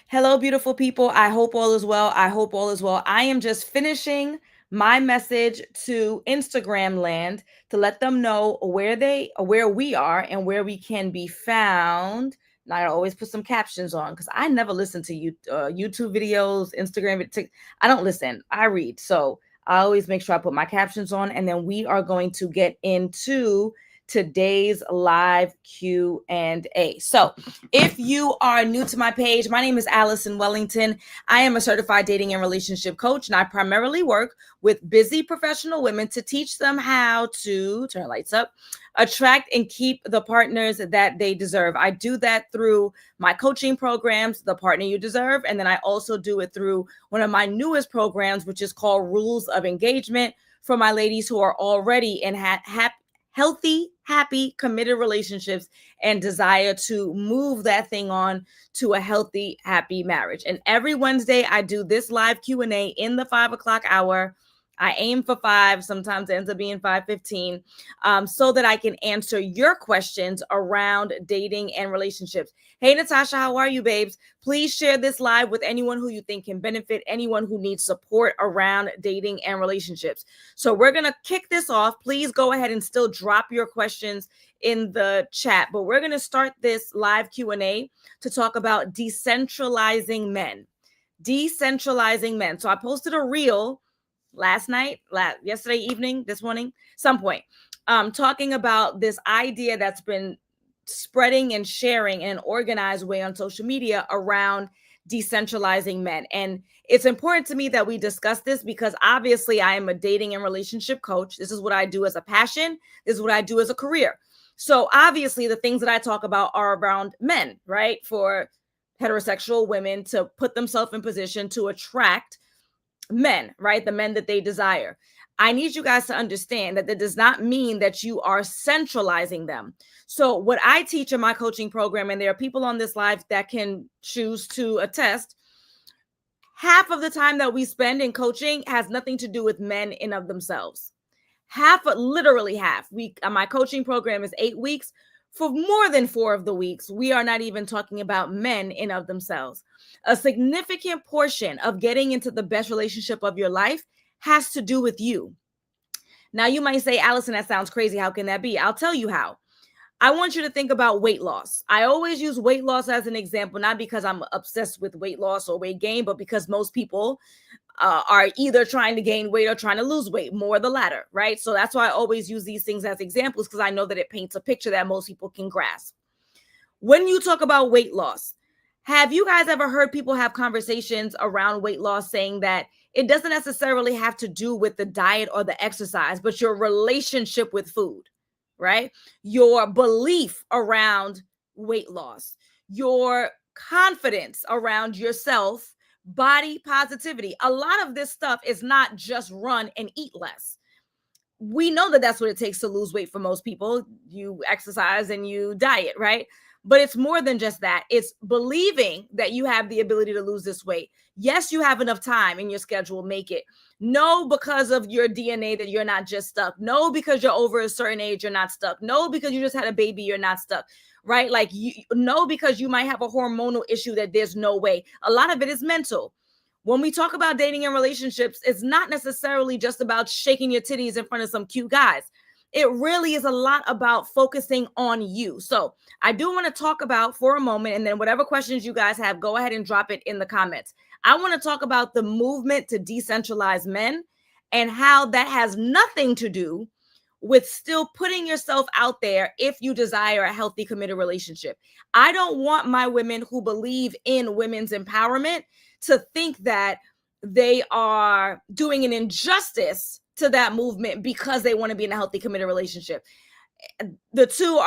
Hello, beautiful people. I hope all is well. I hope all is well. I am just finishing my message to Instagram land to let them know where we are and where we can be found. And I always put some captions on because I never listen to YouTube videos, Instagram. I don't listen. I read. So I always make sure I put my captions on, and then we are going to get into today's live Q&A. So, if you are new to my page, my name is Allison Wellington. I am a certified dating and relationship coach, and I primarily work with busy professional women to teach them how to turn lights up, attract and keep the partners that they deserve. I do that through my coaching programs, The Partner You Deserve, and then I also do it through one of my newest programs, which is called Rules of Engagement, for my ladies who are already in healthy, happy, committed relationships and desire to move that thing on to a healthy, happy marriage. And every Wednesday, I do this live Q&A in the 5 o'clock hour. I aim for 5, sometimes it ends up being 5:15, so that I can answer your questions around dating and relationships. Hey, Natasha, how are you, babes? Please share this live with anyone who you think can benefit, anyone who needs support around dating and relationships. So we're going to kick this off. Please go ahead and still drop your questions in the chat, but we're going to start this live Q&A to talk about decentralizing men. Decentralizing men. So I posted a reel yesterday evening, this morning, some point, talking about this idea that's been spreading and sharing in an organized way on social media around decentralizing men. And it's important to me that we discuss this because obviously I am a dating and relationship coach. This is what I do as a passion. This is what I do as a career. So obviously the things that I talk about are around men, right? For heterosexual women to put themselves in position to attract men, right? The men that they desire. I need you guys to understand that does not mean that you are centralizing them. So what I teach in my coaching program, and there are people on this live that can choose to attest, half of the time that we spend in coaching has nothing to do with men in of themselves. Literally half. My coaching program is 8 weeks. For more than 4 of the weeks, we are not even talking about men in of themselves. A significant portion of getting into the best relationship of your life has to do with you. Now, you might say, Allison, that sounds crazy. How can that be? I'll tell you how. I want you to think about weight loss. I always use weight loss as an example, not because I'm obsessed with weight loss or weight gain, but because most people are either trying to gain weight or trying to lose weight, more the latter, right? So that's why I always use these things as examples, because I know that it paints a picture that most people can grasp. When you talk about weight loss, have you guys ever heard people have conversations around weight loss saying that it doesn't necessarily have to do with the diet or the exercise, but your relationship with food, right? Your belief around weight loss, your confidence around yourself, body positivity. A lot of this stuff is not just run and eat less. We know that that's what it takes to lose weight for most people. You exercise and you diet, right? But it's more than just that. It's believing that you have the ability to lose this weight. Yes, you have enough time in your schedule, make it. No, because of your DNA that you're not just stuck. No, because you're over a certain age, you're not stuck. No, because you just had a baby, you're not stuck, right? Like, no, because you might have a hormonal issue that there's no way. A lot of it is mental. When we talk about dating and relationships, it's not necessarily just about shaking your titties in front of some cute guys. It really is a lot about focusing on you. So I do want to talk about for a moment, and then whatever questions you guys have, go ahead and drop it in the comments. I want to talk about the movement to decentralize men and how that has nothing to do with still putting yourself out there if you desire a healthy, committed relationship. I don't want my women who believe in women's empowerment to think that they are doing an injustice to that movement because they want to be in a healthy, committed relationship. The two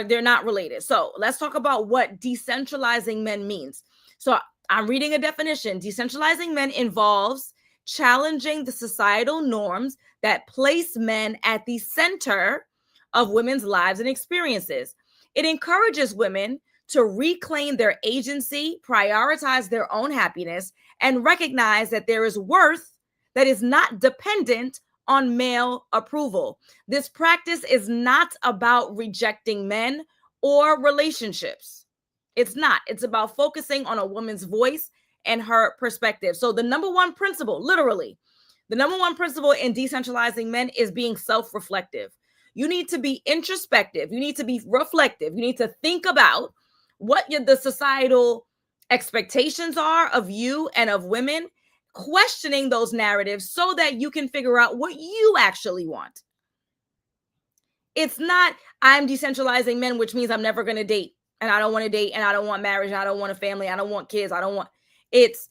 they're not related. So let's talk about what decentralizing men means. So I'm reading a definition. Decentralizing men involves challenging the societal norms that place men at the center of women's lives and experiences. It encourages women to reclaim their agency, prioritize their own happiness, and recognize that there is worth that is not dependent on male approval. This practice is not about rejecting men or relationships. It's not. It's about focusing on a woman's voice and her perspective. So the number one principle, literally, the number one principle in decentralizing men is being self-reflective. You need to be introspective. You need to be reflective. You need to think about what the societal expectations are of you and of women, questioning those narratives so that you can figure out what you actually want. It's not, I'm decentralizing men, which means I'm never going to date, and I don't want to date, and I don't want marriage, and I don't want a family, I don't want kids, I don't want, it's,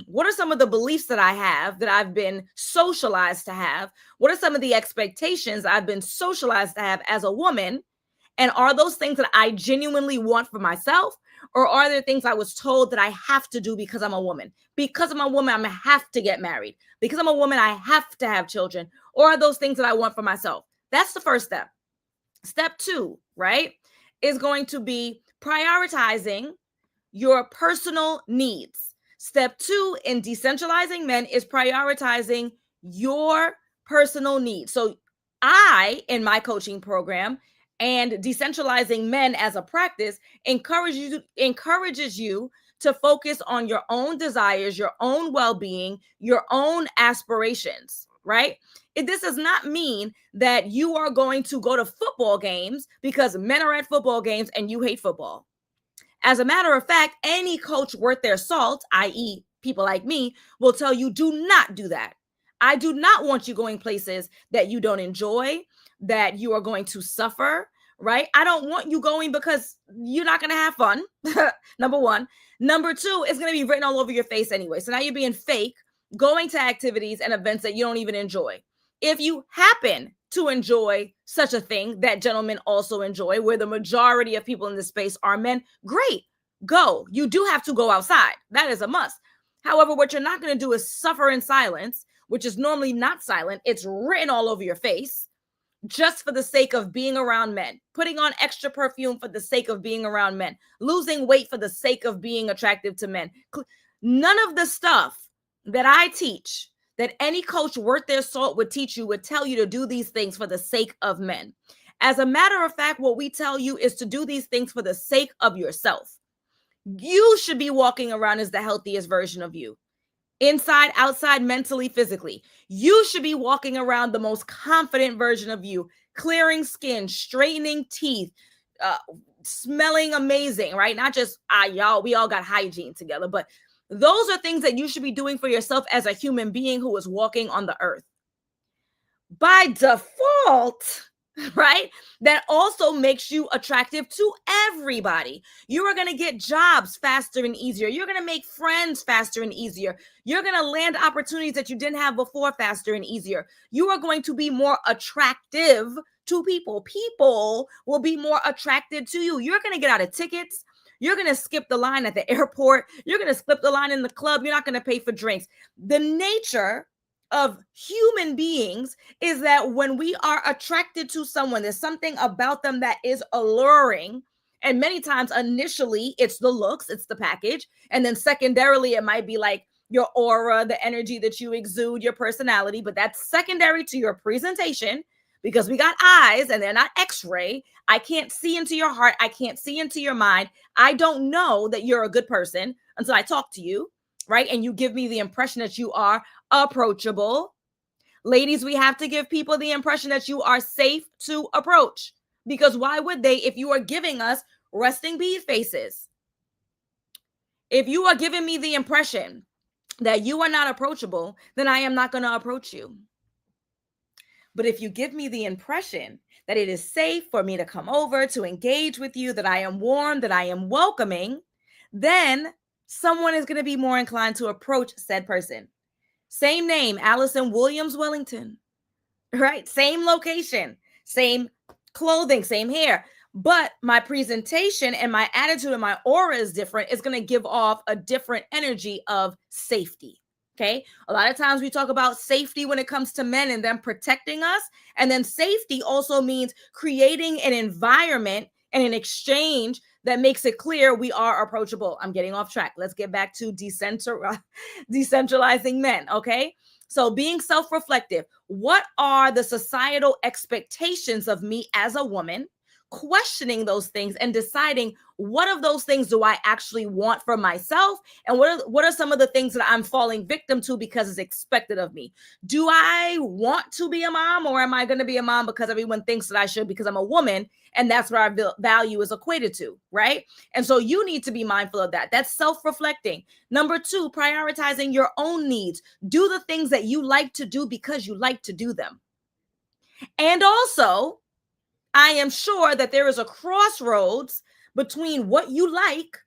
what are some of the beliefs that I have that I've been socialized to have? What are some of the expectations I've been socialized to have as a woman? And are those things that I genuinely want for myself? Or are there things I was told that I have to do because I'm a woman? Because I'm a woman, I'm going to have to get married. Because I'm a woman, I have to have children. Or are those things that I want for myself? That's the first step. Step 2, right, is going to be prioritizing your personal needs. Step 2 in decentralizing men is prioritizing your personal needs. So I, in my coaching program, and decentralizing men as a practice encourages you to focus on your own desires, your own well-being, your own aspirations, right? This does not mean that you are going to go to football games because men are at football games and you hate football. As a matter of fact, any coach worth their salt, i.e., people like me, will tell you, do not do that. I do not want you going places that you don't enjoy, that you are going to suffer, right? I don't want you going because you're not going to have fun, number one. Number 2, it's going to be written all over your face anyway. So now you're being fake, going to activities and events that you don't even enjoy. If you happen to enjoy such a thing that gentlemen also enjoy, where the majority of people in this space are men, great, go. You do have to go outside. That is a must. However, what you're not going to do is suffer in silence, which is normally not silent. It's written all over your face just for the sake of being around men, putting on extra perfume for the sake of being around men, losing weight for the sake of being attractive to men. None of the stuff that I teach, that any coach worth their salt would teach you, would tell you to do these things for the sake of men. As a matter of fact, what we tell you is to do these things for the sake of yourself. You should be walking around as the healthiest version of you. Inside, outside, mentally, physically. You should be walking around the most confident version of you, clearing skin, straightening teeth, smelling amazing, right? Not just, we all got hygiene together, but those are things that you should be doing for yourself as a human being who is walking on the earth. By default, right? That also makes you attractive to everybody. You are going to get jobs faster and easier. You're going to make friends faster and easier. You're going to land opportunities that you didn't have before faster and easier. You are going to be more attractive to people. People will be more attracted to you. You're going to get out of tickets. You're going to skip the line at the airport. You're going to skip the line in the club. You're not going to pay for drinks. The nature of human beings is that when we are attracted to someone, there's something about them that is alluring. And many times, initially, it's the looks, it's the package. And then secondarily, it might be like your aura, the energy that you exude, your personality. But that's secondary to your presentation, because we got eyes and they're not X-ray. I can't see into your heart. I can't see into your mind. I don't know that you're a good person until I talk to you, right? And you give me the impression that you are approachable. Ladies, we have to give people the impression that you are safe to approach, because why would they if you are giving us resting bee faces? If you are giving me the impression that you are not approachable, then I am not going to approach you. But if you give me the impression that it is safe for me to come over, to engage with you, that I am warm, that I am welcoming, then someone is going to be more inclined to approach said person. Same name, Allison Williams Wellington, right? Same location, same clothing, same hair. But my presentation and my attitude and my aura is different. It's going to give off a different energy of safety. Okay. A lot of times we talk about safety when it comes to men and them protecting us. And then safety also means creating an environment and an exchange that makes it clear we are approachable. I'm getting off track. Let's get back to decentralizing men. Okay. So being self-reflective, what are the societal expectations of me as a woman questioning those things and deciding what of those things do I actually want for myself, and what are some of the things that I'm falling victim to because it's expected of me. Do I want to be a mom, or am I going to be a mom because everyone thinks that I should because I'm a woman, and that's where our value is equated to, right? And so you need to be mindful of that. That's self-reflecting. Number 2, prioritizing your own needs. Do the things that you like to do because you like to do them. And also, I am sure that there is a crossroads between what you like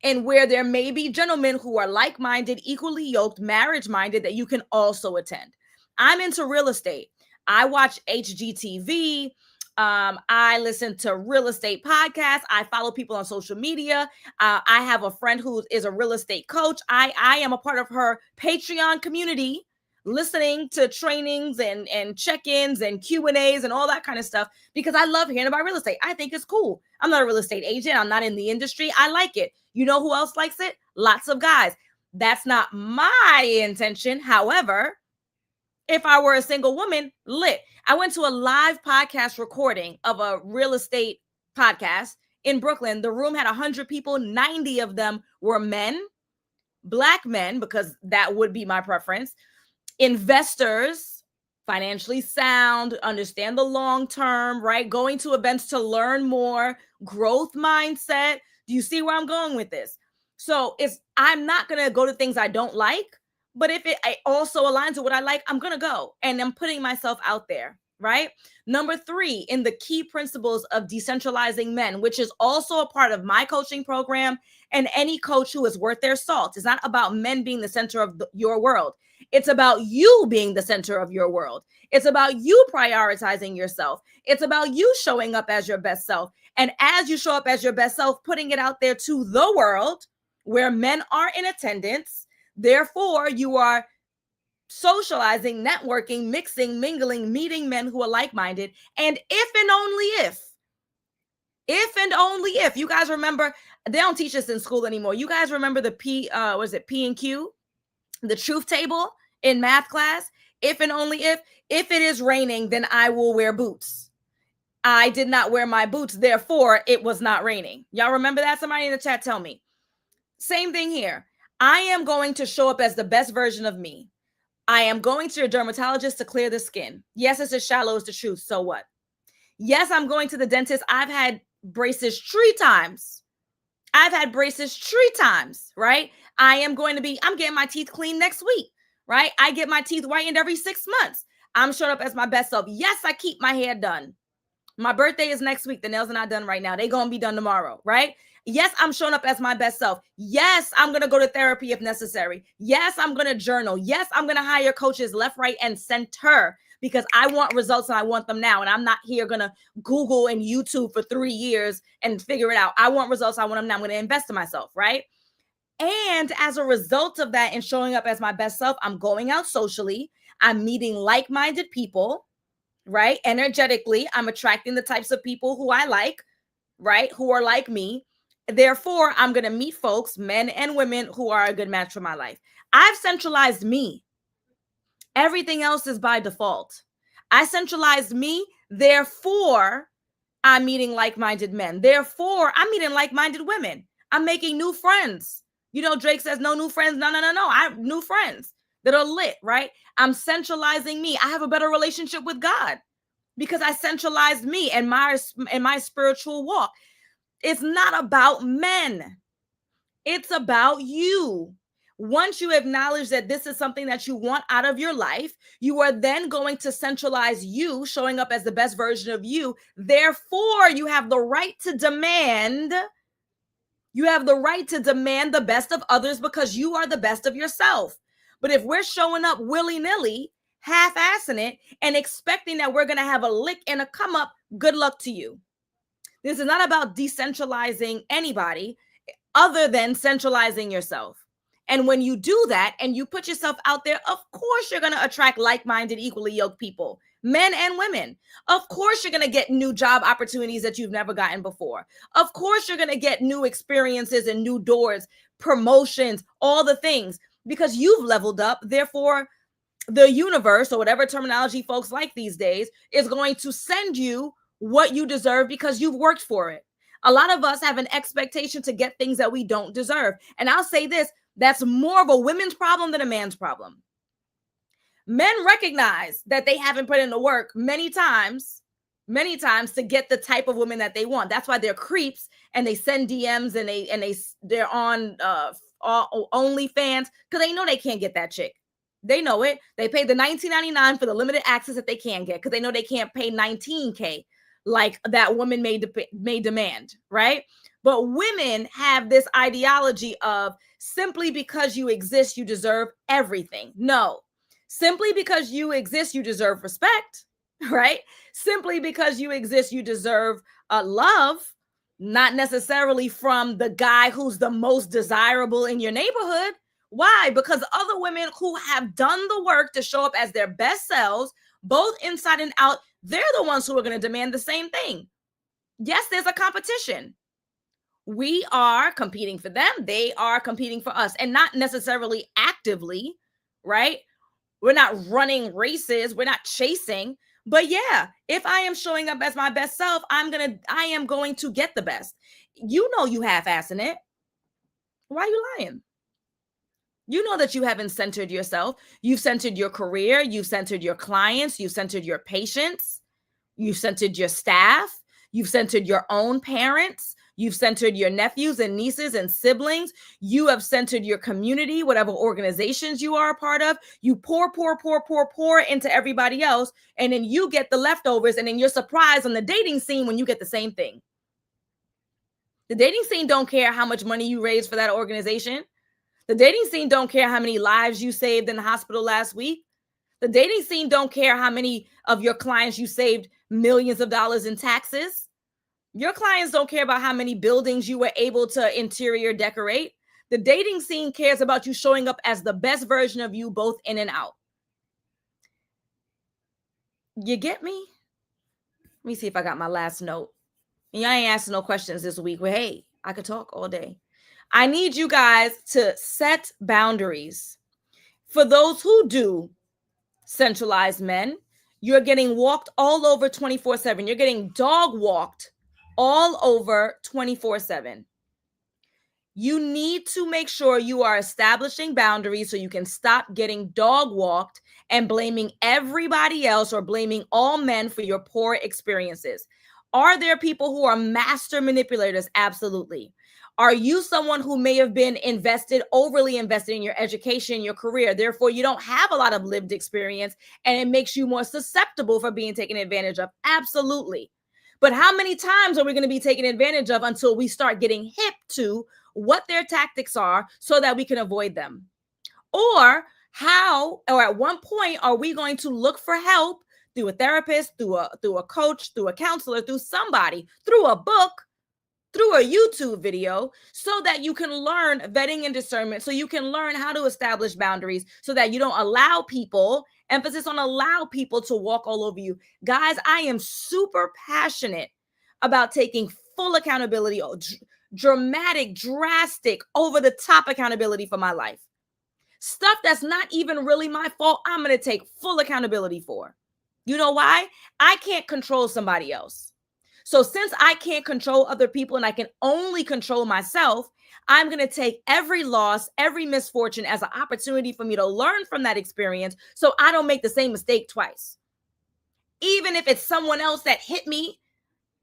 and where there may be gentlemen who are like-minded, equally yoked, marriage-minded that you can also attend. I'm into real estate. I watch HGTV. I listen to real estate podcasts. I follow people on social media. I have a friend who is a real estate coach. I am a part of her Patreon community, listening to trainings and check-ins and Q&As and all that kind of stuff because I love hearing about real estate. I think it's cool. I'm not a real estate agent. I'm not in the industry. I like it. You know who else likes it? Lots of guys. That's not my intention. However, if I were a single woman, lit. I went to a live podcast recording of a real estate podcast in Brooklyn. The room had 100 people. 90 of them were men, Black men, because that would be my preference. Investors, financially sound, understand the long term, right? Going to events to learn more, growth mindset. Do you see where I'm going with this? So I'm not going to go to things I don't like, but if it also aligns with what I like, I'm going to go, and I'm putting myself out there, right? Number 3, in the key principles of decentralizing men, which is also a part of my coaching program and any coach who is worth their salt. It's not about men being the center of your world. It's about you being the center of your world. It's about you prioritizing yourself. It's about you showing up as your best self. And as you show up as your best self, putting it out there to the world where men are in attendance. Therefore, you are socializing, networking, mixing, mingling, meeting men who are like-minded. And if and only if, you guys remember, they don't teach us in school anymore. You guys remember the P and Q? The truth table in math class. If and only if it is raining, then I will wear boots. I did not wear my boots, therefore it was not raining. Y'all remember that? Somebody in the chat tell me. Same thing here. I am going to show up as the best version of me. I am going to your dermatologist to clear the skin. Yes, it's as shallow as the truth. So what? Yes, I'm going to the dentist. I've had braces 3 times. Right? I'm getting my teeth cleaned next week, right? I get my teeth whitened every 6 months. I'm showing up as my best self. Yes, I keep my hair done. My birthday is next week. The nails are not done right now. They're going to be done tomorrow, right? Yes, I'm showing up as my best self. Yes, I'm going to go to therapy if necessary. Yes, I'm going to journal. Yes, I'm going to hire coaches left, right, and center because I want results and I want them now. And I'm not here going to Google and YouTube for 3 years and figure it out. I want results. I want them now. I'm going to invest in myself, right? And as a result of that and showing up as my best self, I'm going out socially. I'm meeting like-minded people, right? Energetically, I'm attracting the types of people who I like, right? Who are like me. Therefore, I'm going to meet folks, men and women, who are a good match for my life. I've centralized me. Everything else is by default. I centralized me. Therefore, I'm meeting like-minded men. Therefore, I'm meeting like-minded women. I'm making new friends. You know, Drake says no new friends. No. I have new friends that are lit, right? I'm centralizing me. I have a better relationship with God because I centralized me and my spiritual walk. It's not about men. It's about you. Once you acknowledge that this is something that you want out of your life, you are then going to centralize you, showing up as the best version of you. Therefore, you have the right to demand. You have the right to demand the best of others because you are the best of yourself. But if we're showing up willy-nilly, half-assing it, and expecting that we're going to have a lick and a come up, good luck to you. This is not about decentralizing anybody other than centralizing yourself. And when you do that and you put yourself out there, of course you're going to attract like-minded, equally yoked people, men and women. Of course you're going to get new job opportunities that you've never gotten before. Of course you're going to get new experiences and new doors, promotions, all the things, because you've leveled up. Therefore, the universe, or whatever terminology folks like these days, is going to send you what you deserve because you've worked for it. A lot of us have an expectation to get things that we don't deserve. And I'll say this, that's more of a women's problem than a man's problem. Men recognize that they haven't put in the work many times to get the type of women that they want. That's why they're creeps and they send DMs and they're on OnlyFans because they know they can't get that chick. They know it. They pay the $19.99 for the limited access that they can get because they know they can't pay $19K like that woman may demand, right? But women have this ideology of simply because you exist, you deserve everything. No, simply because you exist, you deserve respect, right? Simply because you exist, you deserve love, not necessarily from the guy who's the most desirable in your neighborhood. Why? Because other women who have done the work to show up as their best selves, both inside and out, they're the ones who are going to demand the same thing. Yes, there's a competition. We are competing for them. They are competing for us, and not necessarily actively, right? We're not running races. We're not chasing. But yeah, if I am showing up as my best self, I am going to get the best. You know you half-assing it. Why are you lying? You know that you haven't centered yourself. You've centered your career. You've centered your clients. You've centered your patients. You've centered your staff. You've centered your own parents. You've centered your nephews and nieces and siblings. You have centered your community, whatever organizations you are a part of. You pour into everybody else. And then you get the leftovers. And then you're surprised on the dating scene when you get the same thing. The dating scene don't care how much money you raise for that organization. The dating scene don't care how many lives you saved in the hospital last week. The dating scene don't care how many of your clients you saved millions of dollars in taxes. Your clients don't care about how many buildings you were able to interior decorate. The dating scene cares about you showing up as the best version of you, both in and out. You get me? Let me see if I got my last note. And y'all ain't asking no questions this week. Well, hey, I could talk all day. I need you guys to set boundaries. For those who do centralized men, you're getting walked all over 24/7. You're getting dog walked all over 24/7. You need to make sure you are establishing boundaries so you can stop getting dog walked and blaming everybody else or blaming all men for your poor experiences. Are there people who are master manipulators? Absolutely. Are you someone who may have been overly invested in your education, your career? Therefore, you don't have a lot of lived experience and it makes you more susceptible for being taken advantage of. Absolutely. But how many times are we going to be taken advantage of until we start getting hip to what their tactics are so that we can avoid them? Or at one point are we going to look for help through a therapist, through a coach, through a counselor, through somebody, through a book, through a YouTube video, so that you can learn vetting and discernment, so you can learn how to establish boundaries so that you don't allow people, emphasis on allow people to walk all over you. Guys, I am super passionate about taking full accountability, dramatic, drastic, over the top accountability for my life. Stuff that's not even really my fault, I'm going to take full accountability for. You know why? I can't control somebody else. So since I can't control other people and I can only control myself, I'm going to take every loss, every misfortune as an opportunity for me to learn from that experience so I don't make the same mistake twice. Even if it's someone else that hit me,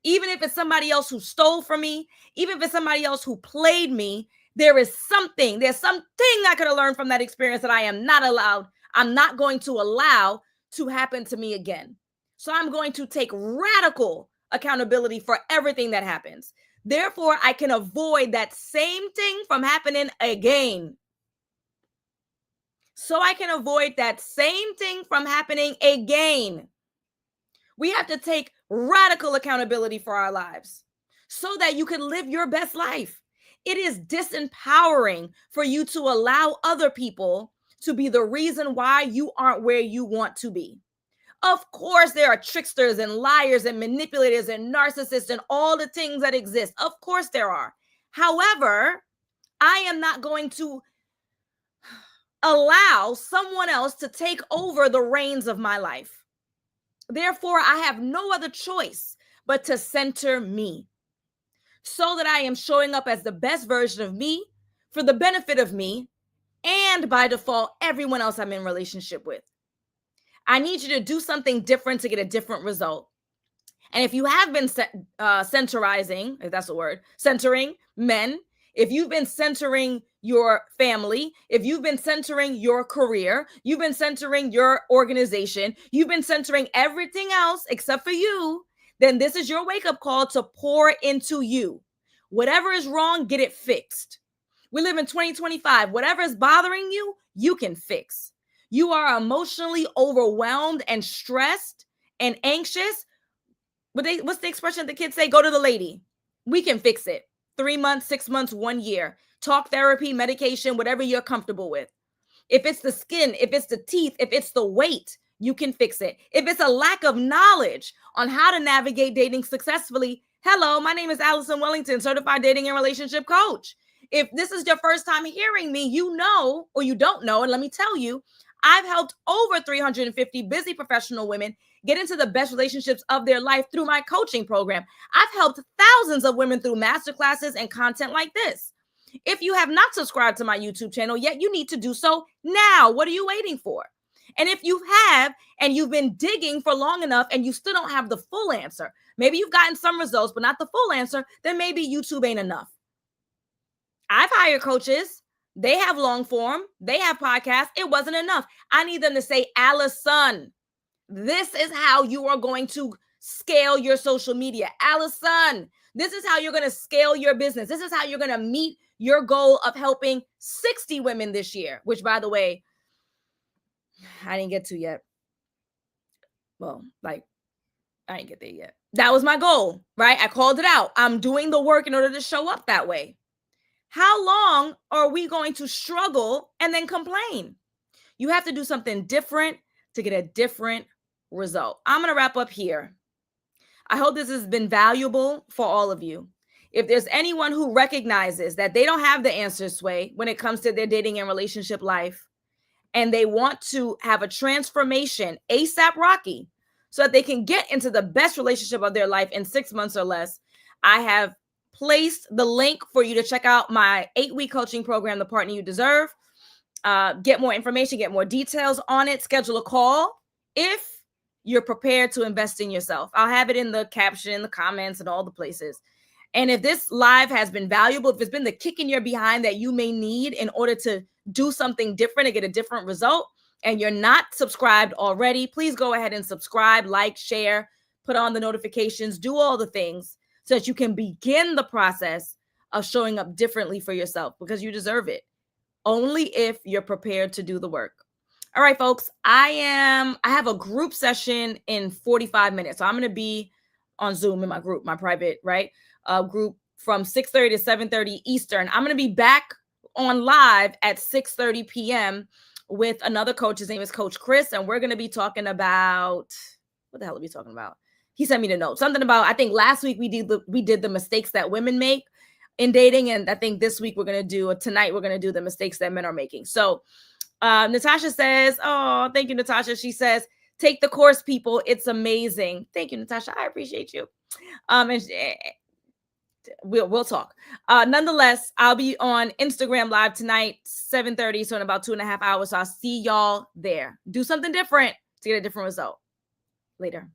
even if it's somebody else who stole from me, even if it's somebody else who played me, there's something I could have learned from that experience that I'm not going to allow to happen to me again. So I'm going to take radical accountability for everything that happens. Therefore, I can avoid that same thing from happening again. So I can avoid that same thing from happening again. We have to take radical accountability for our lives so that you can live your best life. It is disempowering for you to allow other people to be the reason why you aren't where you want to be. Of course, there are tricksters and liars and manipulators and narcissists and all the things that exist. Of course, there are. However, I am not going to allow someone else to take over the reins of my life. Therefore, I have no other choice but to center me so that I am showing up as the best version of me for the benefit of me and by default, everyone else I'm in relationship with. I need you to do something different to get a different result. And if you have been centerizing, if that's a word, centering men, if you've been centering your family, if you've been centering your career, you've been centering your organization, you've been centering everything else except for you, then this is your wake-up call to pour into you. Whatever is wrong, get it fixed. We live in 2025. Whatever is bothering you, you can fix. You are emotionally overwhelmed and stressed and anxious. What's the expression the kids say? Go to the lady. We can fix it. 3 months, 6 months, 1 year. Talk therapy, medication, whatever you're comfortable with. If it's the skin, if it's the teeth, if it's the weight, you can fix it. If it's a lack of knowledge on how to navigate dating successfully, hello, my name is Allison Wellington, certified dating and relationship coach. If this is your first time hearing me, you know, or you don't know, and let me tell you, I've helped over 350 busy professional women get into the best relationships of their life through my coaching program. I've helped thousands of women through masterclasses and content like this. If you have not subscribed to my YouTube channel yet, you need to do so now. What are you waiting for? And if you have, and you've been digging for long enough and you still don't have the full answer, maybe you've gotten some results, but not the full answer, then maybe YouTube ain't enough. I've hired coaches. They have long form. They have podcasts. It wasn't enough. I need them to say, Allison, this is how you are going to scale your social media. Allison, this is how you're going to scale your business. This is how you're going to meet your goal of helping 60 women this year, which, by the way, I didn't get to yet. Well, I didn't get there yet. That was my goal, right? I called it out. I'm doing the work in order to show up that way. How long are we going to struggle and then complain? You have to do something different to get a different result. I'm going to wrap up here. I hope this has been valuable for all of you. If there's anyone who recognizes that they don't have the answer, Sway, when it comes to their dating and relationship life, and they want to have a transformation ASAP Rocky so that they can get into the best relationship of their life in 6 months or less, I have placed the link for you to check out my 8-week coaching program, The Partner You Deserve. Get more information, get more details on it, schedule a call if you're prepared to invest in yourself. I'll have it in the caption, the comments, and all the places. And if this live has been valuable, if it's been the kick in your behind that you may need in order to do something different and get a different result, and you're not subscribed already, please go ahead and subscribe, like, share, put on the notifications, do all the things so that you can begin the process of showing up differently for yourself, because you deserve it. Only if you're prepared to do the work. All right, folks, I have a group session in 45 minutes. So I'm going to be on Zoom in my group, my private, group from 6:30 to 7:30 Eastern. I'm going to be back on live at 6:30 p.m. with another coach. His name is Coach Chris, and we're going to be talking about, what the hell are we talking about? He sent me the note. Something about, I think last week we did the mistakes that women make in dating. And I think this week tonight we're going to do the mistakes that men are making. So Natasha says, oh, thank you, Natasha. She says, take the course, people. It's amazing. Thank you, Natasha. I appreciate you. We'll talk. Nonetheless, I'll be on Instagram live tonight, 7:30. So in about 2.5 hours. So I'll see y'all there. Do something different to get a different result. Later.